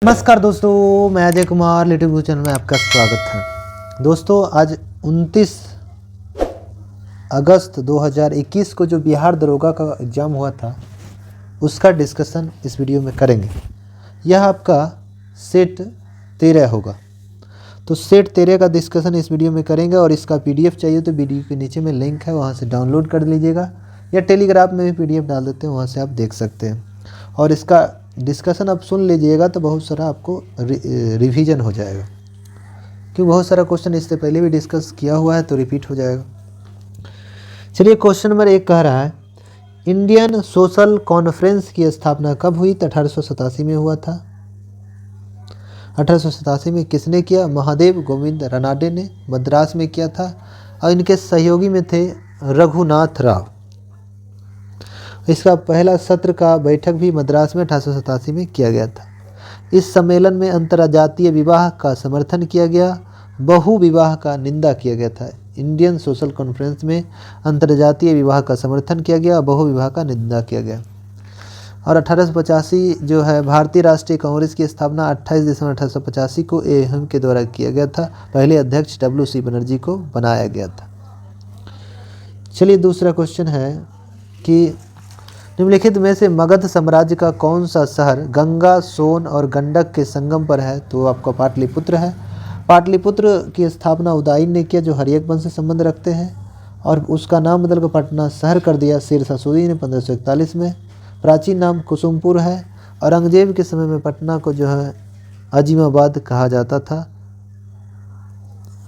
नमस्कार दोस्तों, मैं अजय कुमार यूट्यूब चैनल में आपका स्वागत है। दोस्तों, आज 29 अगस्त 2021 को जो बिहार दरोगा का एग्ज़ाम हुआ था उसका डिस्कशन इस वीडियो में करेंगे। यह आपका सेट 13 होगा, तो सेट 13 का डिस्कशन इस वीडियो में करेंगे। और इसका पीडीएफ चाहिए तो वीडियो के नीचे में लिंक है, वहाँ से डाउनलोड कर लीजिएगा, या टेलीग्राम में भी पीडीएफ डाल देते हैं, वहाँ से आप देख सकते हैं। और इसका डिस्कशन आप सुन लीजिएगा तो बहुत सारा आपको रिवीजन हो जाएगा, क्योंकि बहुत सारा क्वेश्चन इससे पहले भी डिस्कस किया हुआ है तो रिपीट हो जाएगा। चलिए, क्वेश्चन नंबर 1 कह रहा है, इंडियन सोशल कॉन्फ्रेंस की स्थापना कब हुई? तो 1887 में हुआ था। 1887 में किसने किया? महादेव गोविंद रानाडे ने मद्रास में किया था, और इनके सहयोगी में थे रघुनाथ राव। इसका पहला सत्र का बैठक भी मद्रास में 1887 में किया गया था। इस सम्मेलन में अंतर्जातीय विवाह का समर्थन किया गया, बहु विवाह का निंदा किया गया था। इंडियन सोशल कॉन्फ्रेंस में अंतर्जातीय विवाह का समर्थन किया गया, बहु विवाह का निंदा किया गया। और 1885 जो है भारतीय राष्ट्रीय कांग्रेस की स्थापना 28 दिसंबर 1885 को एएम के द्वारा किया गया था। पहले अध्यक्ष डब्ल्यू.सी. बनर्जी को बनाया गया था। चलिए, दूसरा क्वेश्चन है कि निम्नलिखित में से मगध साम्राज्य का कौन सा शहर गंगा, सोन और गंडक के संगम पर है? तो आपका पाटलिपुत्र है। पाटलिपुत्र की स्थापना उदयन ने किया, जो हर्यक वंश से संबंध रखते हैं, और उसका नाम बदलकर पटना शहर कर दिया शेरशाह सूरी ने 1541 में। प्राचीन नाम कुसुमपुर है। औरंगजेब के समय में पटना को जो है अजीमाबाद कहा जाता था।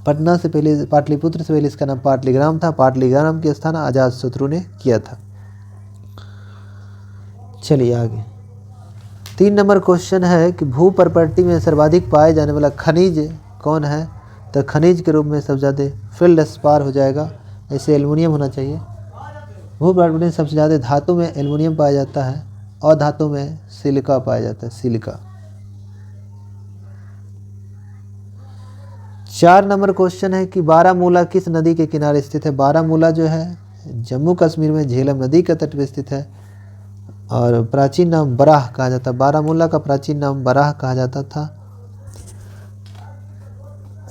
पटना से पहले, पाटलिपुत्र से पहले इसका नाम पाटलीग्राम था। पाटलीग्राम की स्थापना अजातशत्रु ने किया था। चलिए आगे, 3 नंबर क्वेश्चन है कि भू प्रॉपर्टी में सर्वाधिक पाए जाने वाला खनिज कौन है? तो खनिज के रूप में सबसे ज़्यादा फेल्डस्पार हो जाएगा, ऐसे एल्युमिनियम होना चाहिए। भू प्रॉपर्टी में सबसे ज़्यादा धातु में एल्युमिनियम पाया जाता है, और धातु में सिलिका पाया जाता है, सिलिका। 4 नंबर क्वेश्चन है कि बारामूला किस नदी के किनारे स्थित है? बारामूला जो है जम्मू कश्मीर में झेलम नदी के तट पर स्थित है, और प्राचीन नाम बराह कहा जाता है। बारामूला का प्राचीन नाम बराह कहा जाता था।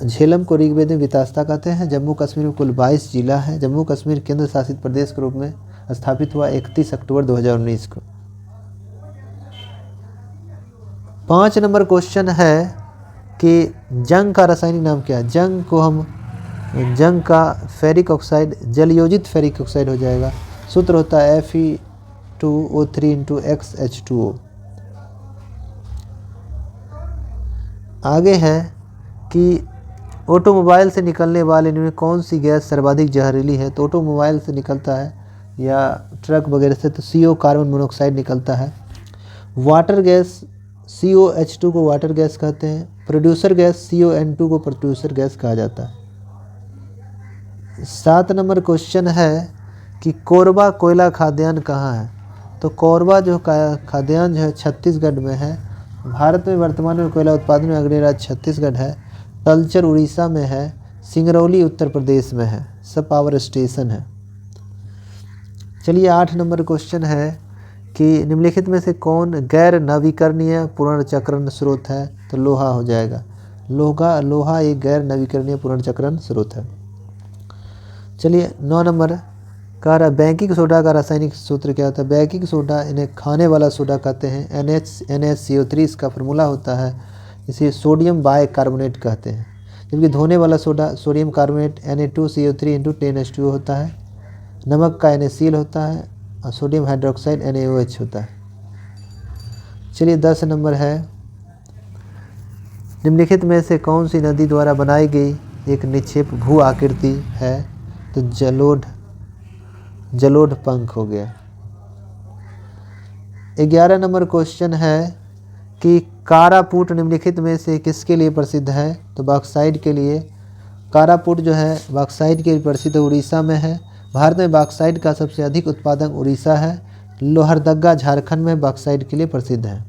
झेलम को ऋग्वेद में वितास्ता कहते हैं। जम्मू कश्मीर में कुल 22 जिला है। जम्मू कश्मीर केंद्र शासित प्रदेश के रूप में स्थापित हुआ 31 अक्टूबर 2019 को। 5 नंबर क्वेश्चन है कि जंग का रासायनिक नाम क्या है? जंग का फेरिक ऑक्साइड जलयोजित फेरिक ऑक्साइड हो जाएगा। सूत्र होता है Fe2O3 × XH2O। आगे है कि ऑटोमोबाइल से निकलने वाले इनमें कौन सी गैस सर्वाधिक जहरीली है? तो ऑटोमोबाइल से निकलता है या ट्रक वगैरह से तो CO कार्बन मोनोऑक्साइड निकलता है। वाटर गैस COH2 को वाटर गैस कहते हैं। प्रोड्यूसर गैस CON2 को प्रोड्यूसर गैस कहा जाता है। 7 नंबर क्वेश्चन है कि कोरबा कोयला खाद्यान्न कहाँ है? तो कोरबा जो खाद्यान्न जो है छत्तीसगढ़ में है। भारत में वर्तमान में कोयला उत्पादन में अग्रणी राज्य छत्तीसगढ़ है। तलचर उड़ीसा में है। सिंगरौली उत्तर प्रदेश में है। सब पावर स्टेशन है। चलिए, 8 नंबर क्वेश्चन है कि निम्नलिखित में से कौन गैर नवीकरणीय पुनर्चक्रण स्रोत है? तो लोहा हो जाएगा। लोहा एक गैर नवीकरणीय पुनर्चक्रण स्रोत है। चलिए, 9 नंबर कह रहा है बेकिंग सोडा का रासायनिक सूत्र क्या होता है? बेकिंग सोडा इन्हें खाने वाला सोडा कहते हैं। NaCO3 इसका फार्मूला होता है। इसे सोडियम बाइकार्बोनेट कहते हैं। जबकि धोने वाला soda sodium carbonate Na2CO3 × 10H2O होता है। नमक का NaCl होता है, और सोडियम हाइड्रोक्साइड NaOH होता है। चलिए, 10 नंबर है, निम्नलिखित में से कौन सी नदी द्वारा बनाई गई एक निक्षेप भू आकृति है? तो जलोढ़ पंख हो गया। 11 नंबर क्वेश्चन है कि कारापुट निम्नलिखित में से किसके लिए प्रसिद्ध है? तो बॉक्साइट के लिए। कारापुट जो है बॉक्साइट के लिए प्रसिद्ध उड़ीसा में है। भारत में बॉक्साइट का सबसे अधिक उत्पादक उड़ीसा है। लोहरदगा झारखंड में बॉक्साइट के लिए प्रसिद्ध है।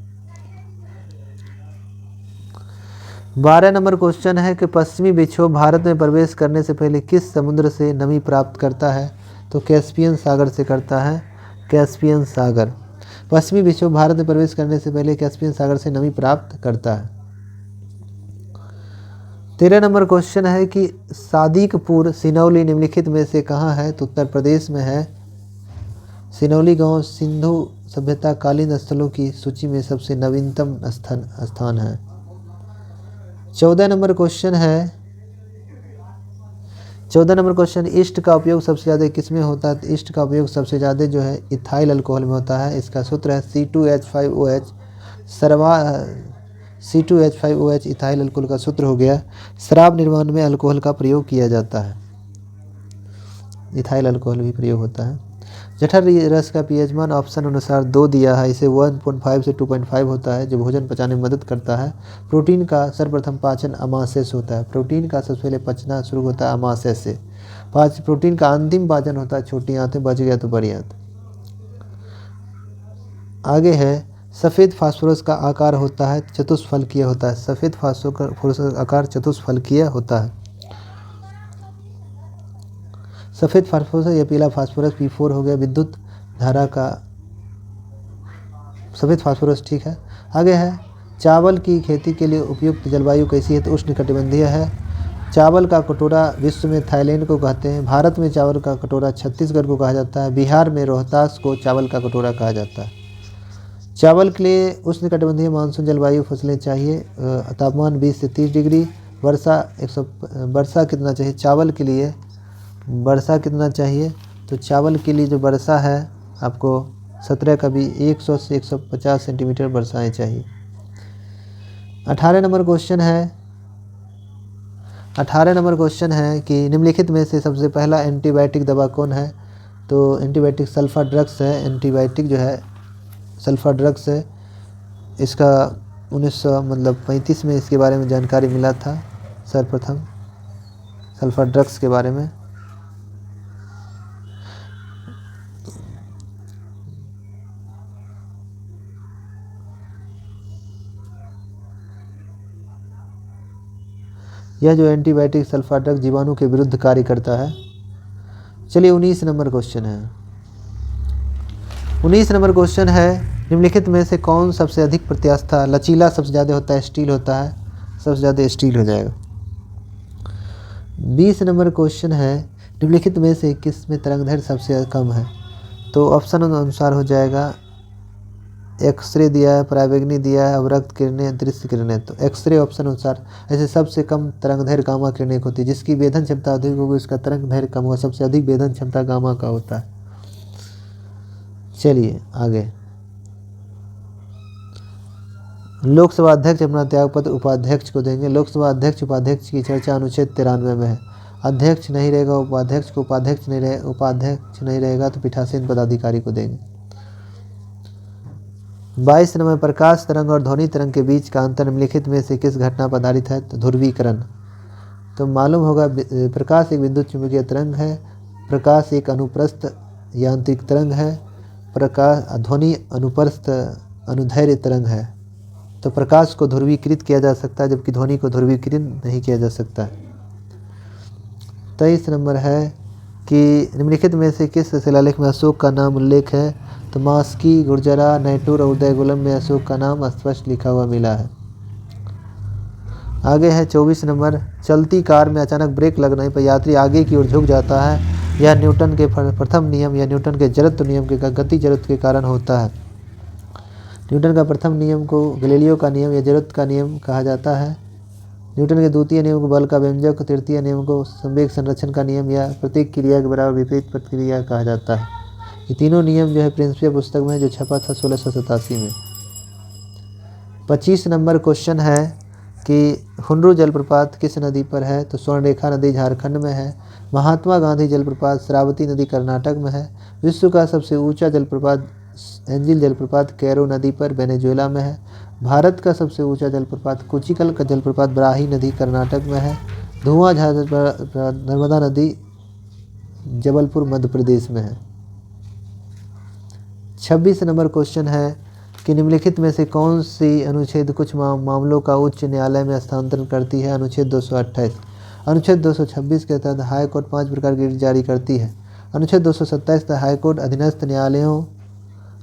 12 नंबर क्वेश्चन है कि पश्चिमी विक्षोभ भारत में प्रवेश करने से पहले किस समुद्र से नमी प्राप्त करता है? तो कैस्पियन सागर से करता है। कैस्पियन सागर। पश्चिमी विक्षोभ भारत में प्रवेश करने से पहले कैस्पियन सागर से नमी प्राप्त करता है। 13 नंबर क्वेश्चन है कि सादिकपुर सिनौली निम्नलिखित में से कहाँ है? तो उत्तर प्रदेश में है। सिनौली गांव सिंधु सभ्यता कालीन स्थलों की सूची में सबसे नवीनतम स्थान है। 14 नंबर क्वेश्चन है 14 नंबर क्वेश्चन, ईस्ट का उपयोग सबसे ज़्यादा किस में होता है? तो ईस्ट का उपयोग सबसे ज़्यादा जो है इथाइल अल्कोहल में होता है। इसका सूत्र है C2H5OH। C2H5OH इथाइल अल्कोहल का सूत्र हो गया। शराब निर्माण में अल्कोहल का प्रयोग किया जाता है, इथाइल अल्कोहल भी प्रयोग होता है। जठर रस का pH मान ऑप्शन अनुसार 2 दिया है। इसे 1.5 से 2.5 होता है, जो भोजन पचाने में मदद करता है। प्रोटीन का सर्वप्रथम पाचन अमाशय से होता है। प्रोटीन का सबसे पहले पचना शुरू होता है अमाशय से। प्रोटीन का अंतिम पाचन होता है छोटी आंतें, बच गया तो बड़ी आंत। आगे है, सफ़ेद फास्फोरस का आकार होता है चतुष्फलकीय होता है। सफ़ेद फास्फोरस का आकार चतुष्फलकीय होता है। सफ़ेद फास्फोरस या पीला फास्फोरस P4 हो गया। विद्युत धारा का सफ़ेद फास्फोरस, ठीक है। आगे है, चावल की खेती के लिए उपयुक्त जलवायु कैसी है? तो उष्णकटिबंधीय है। चावल का कटोरा विश्व में थाईलैंड को कहते हैं। भारत में चावल का कटोरा छत्तीसगढ़ को कहा जाता है। बिहार में रोहतास को चावल का कटोरा कहा जाता है। चावल के लिए उष्णकटिबंधीय मानसून जलवायु फसलें चाहिए। तापमान 20 से 30 डिग्री। वर्षा कितना चाहिए चावल के लिए? वर्षा कितना चाहिए? तो चावल के लिए जो वर्षा है आपको 17 का भी 100 से 150 सेंटीमीटर वर्षाएँ चाहिए। 18 नंबर क्वेश्चन है कि निम्नलिखित में से सबसे पहला एंटीबायोटिक दवा कौन है? तो एंटीबायोटिक सल्फा ड्रग्स है। एंटीबायोटिक जो है सल्फा ड्रग्स है। इसका 1935 में इसके बारे में जानकारी मिला था सर्वप्रथम, सल्फा ड्रग्स के बारे में। यह जो एंटीबायोटिक सल्फा ड्रग जीवाणु के विरुद्ध कार्य करता है। चलिए 19 नंबर क्वेश्चन है। 19 नंबर क्वेश्चन है, निम्नलिखित में से कौन सबसे अधिक प्रत्यास्थ लचीला सबसे ज़्यादा होता है? स्टील होता है, सबसे ज़्यादा स्टील हो जाएगा। 20 नंबर क्वेश्चन है, निम्नलिखित में से किस में तरंगदैर्घ्य सबसे कम है? तो ऑप्शन अनुसार हो जाएगा, एक्सरे दिया है, पराबैंगनी दिया है, अवरक्त किरणें, दृश्य किरणें। तो एक्सरे ऑप्शन अनुसार। ऐसे सबसे कम तरंगदैर्घ्य गामा किरणें होती है। जिसकी वेधन क्षमता अधिक होगी उसका तरंगदैर्घ्य कम होगा। सबसे अधिक वेधन क्षमता गामा का होता है। चलिए आगे, लोकसभा अध्यक्ष अपना त्यागपत्र उपाध्यक्ष को देंगे। लोकसभा अध्यक्ष उपाध्यक्ष की चर्चा अनुच्छेद 93 में है। अध्यक्ष नहीं रहेगा उपाध्यक्ष को, उपाध्यक्ष नहीं रहेगा तो पीठासीन पदाधिकारी को देंगे। 22 नंबर, प्रकाश तरंग और ध्वनि तरंग के बीच का अंतर निम्नलिखित में से किस घटना पर आधारित है? तो ध्रुवीकरण। तो मालूम होगा प्रकाश एक विद्युत चुंबकीय तरंग है। प्रकाश एक अनुप्रस्थ यांत्रिक तरंग है। ध्वनि अनुप्रस्थ अनुदैर्घ्य तरंग है। तो प्रकाश को ध्रुवीकृत किया जा सकता है, जबकि ध्वनि को ध्रुवीकृत नहीं किया जा सकता। 23 नंबर है कि निम्नलिखित में से किस शिलालेख में अशोक का नाम उल्लेख है? तो मास्की, गुर्जरा, नैटूर और उदयगुलम में अशोक का नाम स्पष्ट लिखा हुआ मिला है। आगे है 24 नंबर, चलती कार में अचानक ब्रेक लगने पर यात्री आगे की ओर झुक जाता है। यह न्यूटन के प्रथम नियम या न्यूटन के जड़त्व नियम के गति जड़त्व के कारण होता है। न्यूटन का प्रथम नियम को गैलीलियो का नियम या जड़त्व का नियम कहा जाता है। न्यूटन के द्वितीय नियम को बल का व्यंजक, तृतीय नियम को संवेग संरक्षण का नियम या प्रत्येक क्रिया के बराबर विपरीत प्रतिक्रिया कहा जाता है। ये तीनों नियम जो है प्रिंसिपिया पुस्तक में जो छपा था 1687 में। 25 नंबर क्वेश्चन है कि हुंड्रू जलप्रपात किस नदी पर है? तो स्वर्णरेखा नदी झारखंड में है। महात्मा गांधी जलप्रपात श्रावती नदी कर्नाटक में है। विश्व का सबसे ऊंचा जलप्रपात एंजिल जलप्रपात कैरो नदी पर वेनेजुएला में है। भारत का सबसे ऊंचा जलप्रपात कुचिकल का जलप्रपात ब्राही नदी कर्नाटक में है। धुआं नर्मदा नदी जबलपुर मध्य प्रदेश में है। 26 नंबर क्वेश्चन है कि निम्नलिखित में से कौन सी अनुच्छेद कुछ मामलों का उच्च न्यायालय में हस्तांतरण करती है? अनुच्छेद 228। अनुच्छेद 226 के तहत हाई कोर्ट 5 प्रकार की रिट जारी करती है। अनुच्छेद 227 तहत हाई कोर्ट अधीनस्थ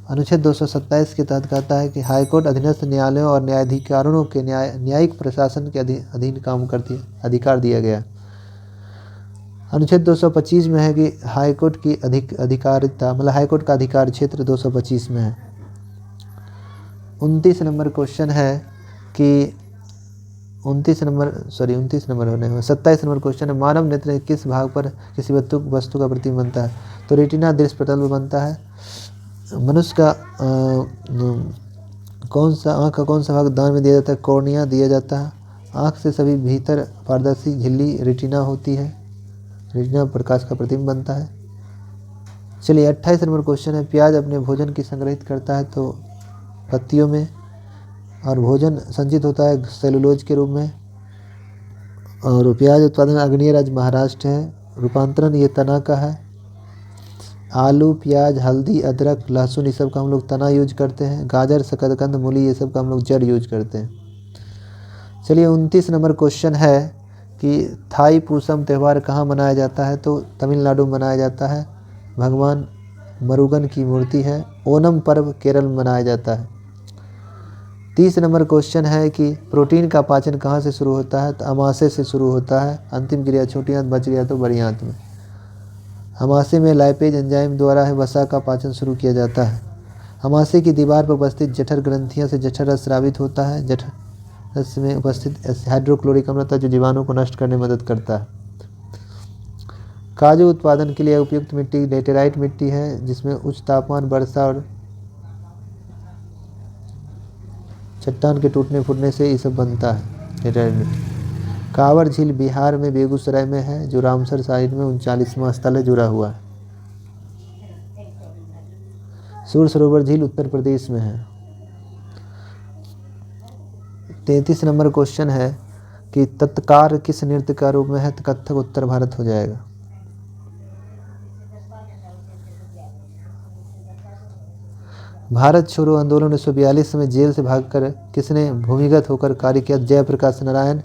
अनुच्छेद 227 के तहत कहता है कि हाईकोर्ट अधीनस्थ न्यायालयों और न्यायाधिकारणों के न्यायिक प्रशासन के अधीन काम करती है, अधिकार दिया गया। अनुच्छेद 225 में है कि हाईकोर्ट की अधिकारिता, मतलब हाईकोर्ट का अधिकार क्षेत्र 225 में है। 29 नंबर क्वेश्चन है कि 27 नंबर क्वेश्चन है, मानव नेत्र के किस भाग पर किसी वस्तु का प्रतिबिंब बनता है? तो रेटिना दृश्य पटल बनता है। मनुष्य का आँख का कौन सा भाग दान में दिया जाता है? कॉर्निया दिया जाता है। आँख से सभी भीतर पारदर्शी झिल्ली रेटिना होती है, रेटिना प्रकाश का प्रतिबिंब बनता है। चलिए 28 नंबर क्वेश्चन है, प्याज अपने भोजन की संग्रहित करता है तो पत्तियों में, और भोजन संचित होता है सेलुलोज के रूप में। और प्याज उत्पादन आग्नेय राज्य महाराष्ट्र है। रूपांतरण ये तना का है। आलू, प्याज, हल्दी, अदरक, लहसुन, ये सब का हम लोग तना यूज करते हैं। गाजर, शकरकंद, मूली, ये सब का हम लोग जड़ यूज करते हैं। चलिए 29 नंबर क्वेश्चन है कि थाई पूसम त्यौहार कहाँ मनाया जाता है? तो तमिलनाडु में मनाया जाता है। भगवान मरुगन की मूर्ति है। ओणम पर्व केरल में मनाया जाता है। 30 नंबर क्वेश्चन है कि प्रोटीन का पाचन कहाँ से शुरू होता है? तो अमाशय से शुरू होता है। अंतिम क्रिया छोटी आंत, बच गया तो बड़ी आंत में। अमाशय में लाइपेज एंजाइम द्वारा वसा का पाचन शुरू किया जाता है। अमाशय की दीवार पर उपस्थित जठर ग्रंथियों से जठर रस स्रावित होता है। जठर रस में उपस्थित हाइड्रोक्लोरिक अम्ल होता है जो जीवाणु को नष्ट करने में मदद करता है। काजू उत्पादन के लिए उपयुक्त मिट्टी लेटेराइट मिट्टी है, जिसमें उच्च तापमान, वर्षा और चट्टान के टूटने फूटने से ये सब बनता है, लेटेराइट मिट्टी। कांवर झील बिहार में बेगूसराय में है, जो रामसर साइट में 39वां स्थल है जुड़ा हुआ है। सूर सरोवर झील उत्तर प्रदेश में है। 33 नंबर क्वेश्चन है कि तत्कार किस नृत्य का रूप में है? तो कथक उत्तर भारत हो जाएगा। भारत छोड़ो आंदोलन 1942 में जेल से भागकर किसने भूमिगत होकर कार्य किया? जयप्रकाश नारायण।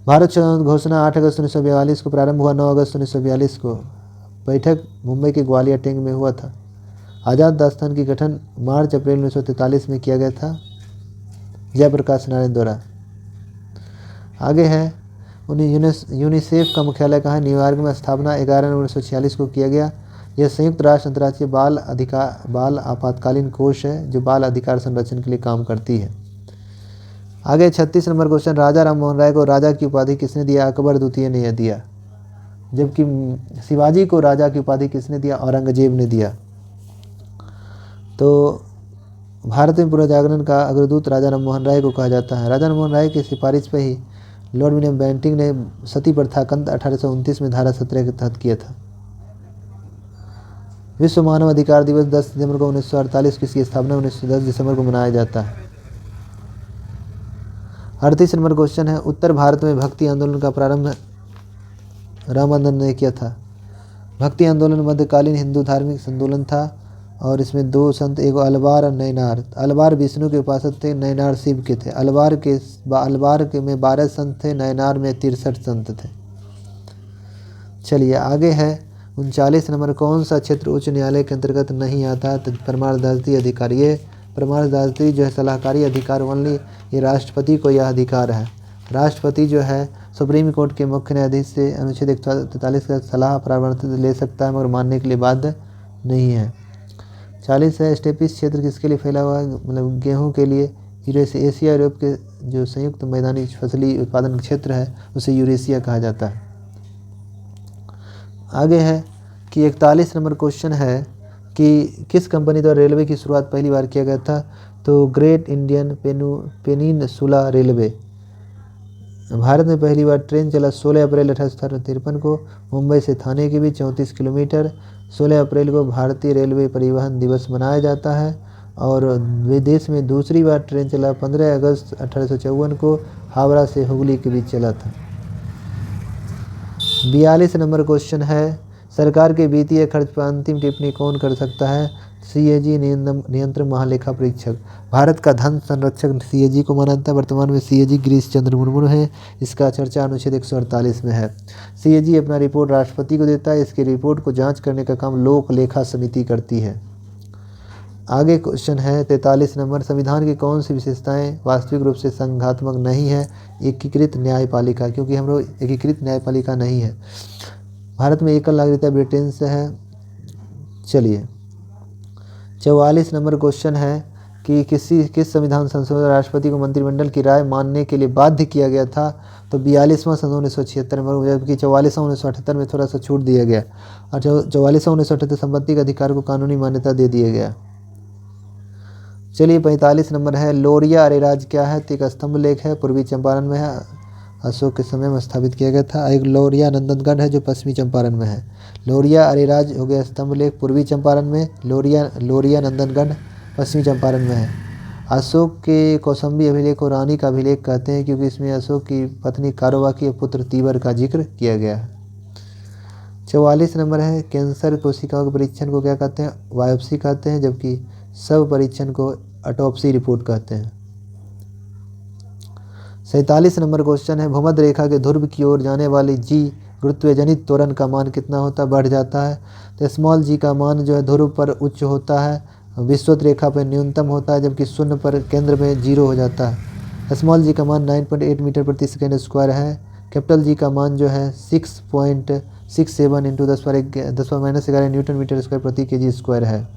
भारत छोड़ो घोषणा 8 अगस्त 1942 को प्रारंभ हुआ। 9 अगस्त 1942 को बैठक मुंबई के ग्वालियर टेंग में हुआ था। आज़ाद दास्तान की गठन मार्च अप्रैल 1943 में किया गया था जयप्रकाश नारायण द्वारा। आगे है यूनिसेफ का मुख्यालय कहाँ है? न्यूयॉर्क में। स्थापना 11 नवंबर 1946 को किया गया। यह संयुक्त राष्ट्र अंतर्राष्ट्रीय बाल आपातकालीन कोष है जो बाल अधिकार संरक्षण के लिए काम करती है। आगे 36 नंबर क्वेश्चन, राजा राम मोहन राय को राजा की उपाधि किसने दिया? अकबर द्वितीय ने दिया। जबकि शिवाजी को राजा की उपाधि किसने दिया? औरंगजेब ने दिया। तो भारत में पुनर्जागरण का अग्रदूत राजा राम मोहन राय को कहा जाता है। राजा राम मोहन राय की सिफारिश पर ही लॉर्ड विलियम बेंटिंक ने सती प्रथा का अंत 1829 में धारा 17 के तहत किया था। विश्व मानव अधिकार दिवस 10 दिसंबर को 1948 की इसकी स्थापना 1910 दिसंबर को मनाया जाता है। 38 नंबर क्वेश्चन है, उत्तर भारत में भक्ति आंदोलन का प्रारंभ रामानंद ने किया था। भक्ति आंदोलन मध्यकालीन हिंदू धार्मिक आंदोलन था और इसमें दो संत, एक अलवार और नैनार। अलवार विष्णु के उपासक थे, नैनार शिव के थे। अलवार के में 12 संत थे, नैनार में 63 संत थे। चलिए आगे है 39 नंबर, कौन सा क्षेत्र उच्च न्यायालय के अंतर्गत नहीं आता? तो परमारदायी अधिकार। ये परमारदायी जो है सलाहकारी अधिकार ओनली, ये राष्ट्रपति को यह अधिकार है। राष्ट्रपति जो है सुप्रीम कोर्ट के मुख्य न्यायाधीश से अनुच्छेद 143 का सलाह परामर्श ले सकता है मगर मानने के लिए बाध्य नहीं है। 40 है, स्टेपिस क्षेत्र किसके लिए फैला हुआ है? मतलब गेहूँ के लिए। एशिया यूरोप के जो संयुक्त मैदानी फसली उत्पादन क्षेत्र है उसे यूरेशिया कहा जाता है। आगे है कि 41 नंबर क्वेश्चन है कि किस कंपनी द्वारा रेलवे की शुरुआत पहली बार किया गया था? तो great Indian peninsula railway. Bharat में पहली बार ट्रेन चला 16 अप्रैल 1853 को मुंबई से थाने के बीच 34 किलोमीटर। 16 अप्रैल को भारतीय रेलवे परिवहन दिवस मनाया जाता है। और विदेश में दूसरी बार ट्रेन चला 15 अगस्त 1854 को हावड़ा से हुगली के बीच चला था। 42 नंबर क्वेश्चन है, सरकार के वित्तीय खर्च पर अंतिम टिप्पणी कौन कर सकता है? सीएजी नियंत्रक महालेखा परीक्षक। भारत का धन संरक्षक सीएजी को माना जाता है। वर्तमान में सीएजी गिरीश चंद्र मुर्मू है। इसका चर्चा अनुच्छेद 148 में है। सीएजी अपना रिपोर्ट राष्ट्रपति को देता है। इसकी रिपोर्ट को जांच करने का काम लोक लेखा समिति करती है। आगे क्वेश्चन है 43 नंबर, संविधान की कौन सी विशेषताएं वास्तविक रूप से संघात्मक नहीं है? एकीकृत न्यायपालिका, क्योंकि हम लोग एकीकृत न्यायपालिका नहीं है। भारत में एकल नागरिकता ब्रिटेन से है। चलिए 44 नंबर क्वेश्चन है कि किस संविधान संशोधन राष्ट्रपति को मंत्रिमंडल की राय मानने के लिए बाध्य किया गया था? तो 42वां संशोधन 1976 में, जबकि 44वां 1978 में थोड़ा सा छूट दिया गया, और 44वां 1978 संपत्ति के अधिकार को कानूनी मान्यता दे दिया गया। चलिए 45 नंबर है, लोरिया अरेराज क्या है? तो एक स्तंभ लेख है, पूर्वी चंपारण में है, अशोक के समय में स्थापित किया गया था। एक लोरिया नंदनगढ़ है जो पश्चिमी चंपारण में है। लोरिया अरेराज हो गया स्तंभ लेख पूर्वी चंपारण में, लोरिया नंदनगढ़ पश्चिमी चंपारण में है। अशोक के कौसंबी अभिलेख को रानी का अभिलेख कहते हैं, क्योंकि इसमें अशोक की पत्नी कारोबाकी और पुत्र तीवर का जिक्र किया गया है। 44 नंबर है, कैंसर कोशिकाओं के परीक्षण को क्या कहते हैं? बायोप्सी कहते हैं, जबकि सब परीक्षण को ऑटोप्सी रिपोर्ट कहते हैं। 47 नंबर क्वेश्चन है, भूमध्य रेखा के ध्रुव की ओर जाने वाली जी गुरुत्वजनित त्वरण का मान कितना होता है? बढ़ जाता है। तो स्मॉल जी का मान जो है ध्रुव पर उच्च होता है, विषुवत रेखा पर न्यूनतम होता है, जबकि शून्य पर केंद्र में 0 हो जाता है। स्मॉल जी का मान 9.8 मीटर प्रति सेकेंड स्क्वायर है। कैपिटल जी का मान जो है 6.67 इंटू 10⁻⁻11 न्यूटन मीटर स्क्वायर प्रति केजी स्क्वायर है।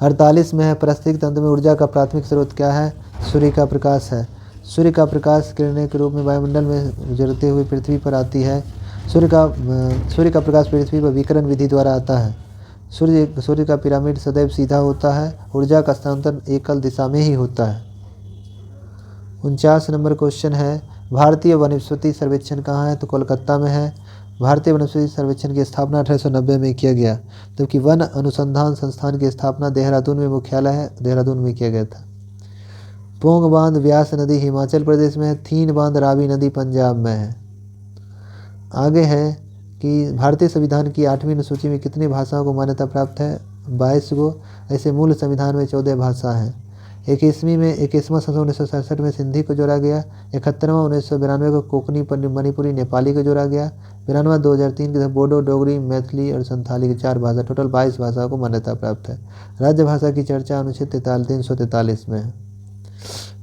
48 में है, पारिस्थितिक तंत्र में ऊर्जा का प्राथमिक स्रोत क्या है? सूर्य का प्रकाश है। सूर्य का प्रकाश किरणें के रूप में वायुमंडल में गुजरते हुए पृथ्वी पर आती है। सूर्य का प्रकाश पृथ्वी पर विकिरण विधि द्वारा आता है। सूर्य का पिरामिड सदैव सीधा होता है। ऊर्जा का स्थानांतरण एकल दिशा में ही होता है। 49 नंबर क्वेश्चन है, भारतीय वनस्पति सर्वेक्षण कहाँ है? तो कोलकाता में है। भारतीय वनस्पति सर्वेक्षण की स्थापना 1890 में किया गया, जबकि वन अनुसंधान संस्थान की स्थापना देहरादून में मुख्यालय है, देहरादून में किया गया था। पोंग बांध व्यास नदी हिमाचल प्रदेश में है। थीन बांध रावी नदी पंजाब में है। आगे है कि भारतीय संविधान की 8वीं अनुसूची में कितनी भाषाओं को मान्यता प्राप्त है? 22 को। ऐसे मूल संविधान में 14 भाषा हैं। 21वां संशोधन 1967 में सिंधी को जोड़ा गया। 71वां 1992 को कोंकणी मणिपुरी नेपाली को जोड़ा गया। 92वां 2003 के बोडो डोगरी मैथिली और संथाली की 4 भाषा, टोटल 22 भाषाओं को मान्यता प्राप्त है। राज्य भाषा की चर्चा अनुच्छेद 343 में है।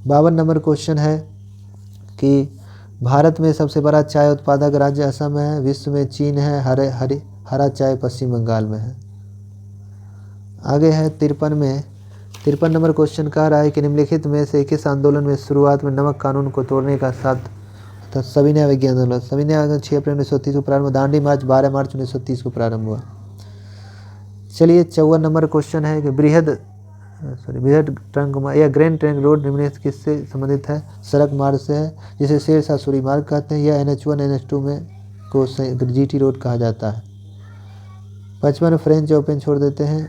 52 नंबर क्वेश्चन है कि भारत में सबसे बड़ा चाय उत्पादक राज्य असम है। विश्व में चीन है। हरा चाय पश्चिम बंगाल में है। आगे है 53 नंबर क्वेश्चन कह रहा है कि निम्नलिखित में से किस आंदोलन में शुरुआत में नमक कानून को तोड़ने का साथ सविनय विज्ञान आंदोलन? सविनय आंदोलन 6 अप्रैल 1930 को प्रारंभ। दांडी मार्च 12 मार्च 1930 को प्रारंभ हुआ। चलिए 54 नंबर क्वेश्चन है कि बृहद ट्रंक या ग्रैंड ट्रंक रोड निम्नलिखित किससे संबंधित है? सड़क मार्ग से है, जिसे शेरशाह सूरी मार्ग कहते हैं। यह NH1 NH2 में को GT रोड कहा जाता है। 55 फ्रेंच ओपन छोड़ देते हैं।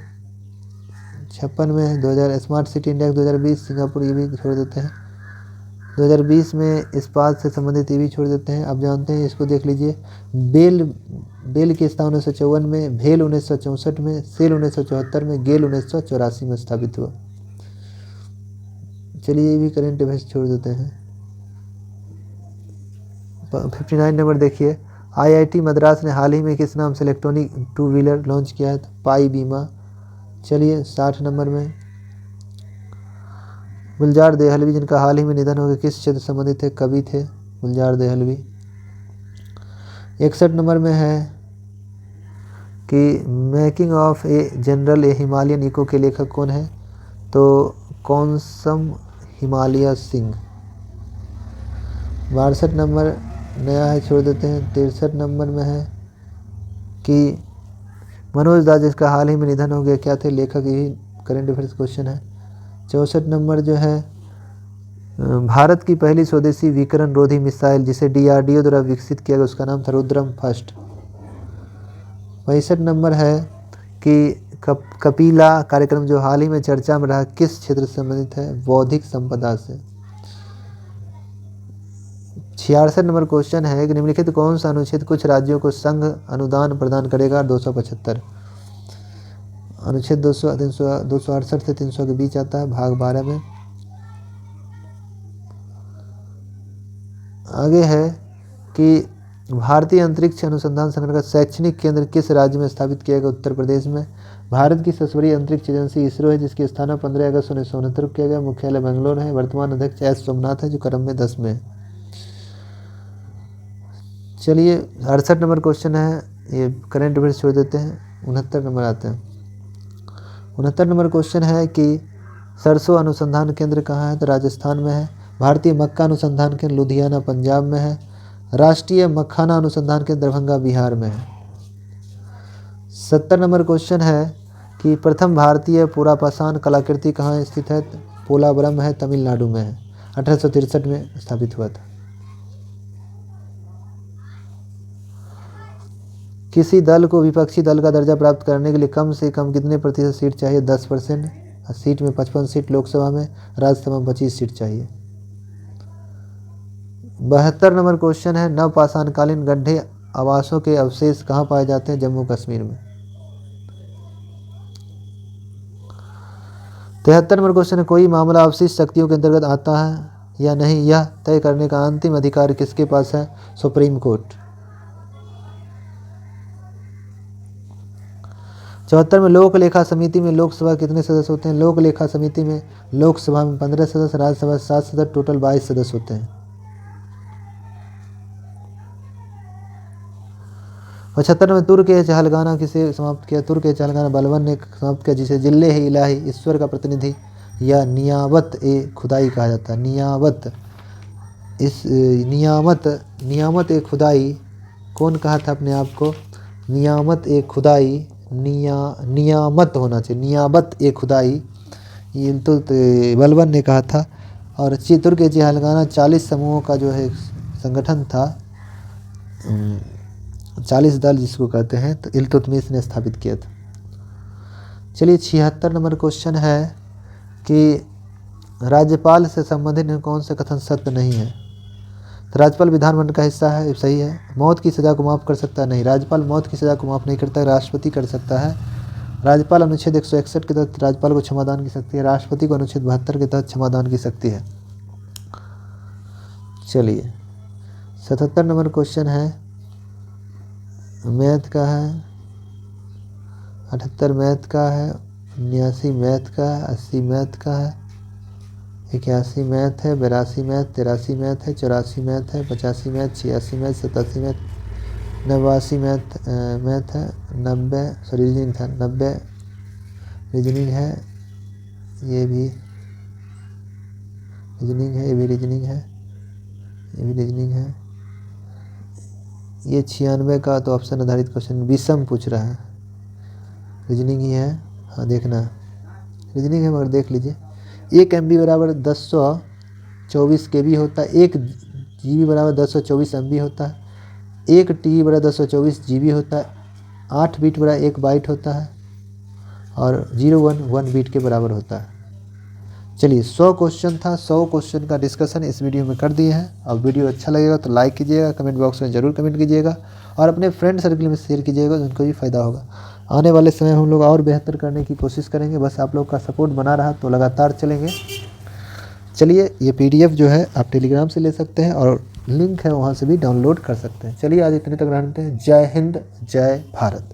56 में 2000 स्मार्ट सिटी इंडेक्स 2020 सिंगापुर ये भी छोड़ देते हैं। 2020 में इस्पात से संबंधित ये भी छोड़ देते हैं। अब जानते हैं, इसको देख लीजिए। बेल की स्थापना 1954 में, भेल 1964 में, सेल 1974 में, गेल 1984 में स्थापित हुआ। चलिए ये भी करेंट अफेयर्स छोड़ देते हैं। 59 नंबर देखिए, IIT मद्रास ने हाल ही में किस नाम से इलेक्ट्रॉनिक 2 व्हीलर लॉन्च किया है? तो पाई बीमा। चलिए 60 नंबर में गुलजार देहलवी, जिनका हाल ही में निधन हो गया, किस क्षेत्र से संबंधित थे? कवि थे गुलजार देहलवी। 61 नंबर में है कि making of a general a Himalayan echo के लेखक कौन है? तो कौनसम हिमालय सिंह। 62 नंबर नया है, छोड़ देते हैं। 63 नंबर में है कि मनोज दास, जिसका हाल ही में निधन हो गया, क्या थे? लेखक। यही करंट अफेयर्स क्वेश्चन है। 64 नंबर जो है, भारत की पहली स्वदेशी विकिरण रोधी मिसाइल जिसे DRDO द्वारा विकसित किया गया, उसका नाम था रुद्रम फर्स्ट। 65 नंबर है कि कपिला कार्यक्रम जो हाल ही में चर्चा में रहा, किस क्षेत्र से संबंधित है? बौद्धिक संपदा से। 66 नंबर क्वेश्चन है कि निम्नलिखित कौन सा अनुच्छेद कुछ राज्यों को संघ अनुदान प्रदान करेगा? 275 अनुच्छेद 268 से 300 के बीच आता है, भाग 12 में। आगे है कि भारतीय अंतरिक्ष अनुसंधान संगठन का शैक्षणिक केंद्र किस राज्य में स्थापित किया गया? उत्तर प्रदेश में। भारत की सबसे बड़ी अंतरिक्ष एजेंसी इसरो है, जिसकी स्थापना 15 अगस्त 1969 को किया गया। मुख्यालय बेंगलोर है। वर्तमान अध्यक्ष एस सोमनाथ है, जो क्रम में 10 में है। चलिए 68 नंबर क्वेश्चन है, ये करंट अफेयर्स छोड़ देते हैं। 69 नंबर आते हैं। 69 नंबर क्वेश्चन है कि सरसों अनुसंधान केंद्र कहाँ है? तो राजस्थान में है। भारतीय मक्का अनुसंधान केंद्र लुधियाना पंजाब में है। राष्ट्रीय मखाना अनुसंधान केंद्र दरभंगा बिहार में है। 70 नंबर क्वेश्चन है कि प्रथम भारतीय पुरापाषाण कलाकृति कहाँ स्थित है? पोलावरम है, तमिलनाडु में है। 1863 में स्थापित हुआ था। किसी दल को विपक्षी दल का दर्जा प्राप्त करने के लिए कम से कम कितने प्रतिशत सीट चाहिए? 10%। सीट में 55 सीट लोकसभा में, राज्यसभा में 25 सीट चाहिए। 72 नंबर क्वेश्चन है, नवपाषाणकालीन गड्ढे आवासों के अवशेष कहाँ पाए जाते हैं? जम्मू कश्मीर में। 73 नंबर क्वेश्चन है, कोई मामला अवशिष्ट शक्तियों के अंतर्गत आता है या नहीं, यह तय करने का अंतिम अधिकार किसके पास है? Supreme court. 74 में लोक लेखा समिति में लोकसभा कितने सदस्य होते हैं? लोक लेखा समिति में लोकसभा में 15 सदस्य, राज्यसभा 7 सदस्य, टोटल 22 सदस्य होते हैं। 75 में तुर्क ए चहलगाना किसे समाप्त किया? तुर्क ए चहलगाना बलबन ने समाप्त किया, जिसे जिले ही इलाही ईश्वर का प्रतिनिधि या नियामत ए खुदाई कहा जाता है। नियामत ए खुदाई कौन कहा था अपने आप को? नियामत ए खुदाई, नियामत होना चाहिए, नियाबत ए खुदाई, ये तो बलबन ने कहा था। और तुर्क ए चहलगाना 40 समूहों का जो है संगठन था, 40 दल जिसको कहते हैं, तो इल्तुतमिश ने स्थापित किया था। चलिए 76 नंबर क्वेश्चन है कि राज्यपाल से संबंधित कौन से कथन सत्य नहीं है? तो राज्यपाल विधानमंडल का हिस्सा है, सही है। मौत की सज़ा को माफ़ कर सकता है? नहीं, राज्यपाल मौत की सज़ा को माफ़ नहीं करता है, राष्ट्रपति कर सकता है। राज्यपाल अनुच्छेद 161 के तहत राज्यपाल को क्षमादान की शक्ति है। राष्ट्रपति को अनुच्छेद 72 के तहत क्षमादान की शक्ति है। चलिए 77 नंबर क्वेश्चन है, मैथ का है। 78 मैथ का है, 79 मैथ का है, 80 मैथ का है, 81 मैथ है, 82 मैथ, 83 मैथ है, 84 मैथ है, 85 मैथ, 86 मैथ, 87 मैथ, 89 मैथ है, 90 रीजनिंग था, 90 रीजनिंग है, ये भी रीजनिंग है, ये भी रीजनिंग है, ये भी रीजनिंग है। ये 96 का तो ऑप्शन आधारित क्वेश्चन विषम पूछ रहा है, रीजनिंग ही है। हाँ देखना, रीजनिंग है मगर देख लीजिए। 1 MB बराबर 1024 KB होता है। 1 GB बराबर 1024 MB होता है। 1 TB बराबर 1024 GB होता है। 8 बीट बराबर 1 बाइट होता है और 011 बीट के बराबर होता है। चलिए 100 क्वेश्चन था, 100 क्वेश्चन का डिस्कशन इस वीडियो में कर दिए हैं। अब वीडियो अच्छा लगेगा तो लाइक कीजिएगा, कमेंट बॉक्स में ज़रूर कमेंट कीजिएगा और अपने फ्रेंड सर्कल में शेयर कीजिएगा, तो उनको भी फ़ायदा होगा। आने वाले समय हम लोग और बेहतर करने की कोशिश करेंगे, बस आप लोग का सपोर्ट बना रहा तो लगातार चलेंगे। चलिए ये PDF जो है आप टेलीग्राम से ले सकते हैं और लिंक है वहाँ से भी डाउनलोड कर सकते हैं। चलिए आज इतने तक रहते हैं। जय हिंद, जय भारत।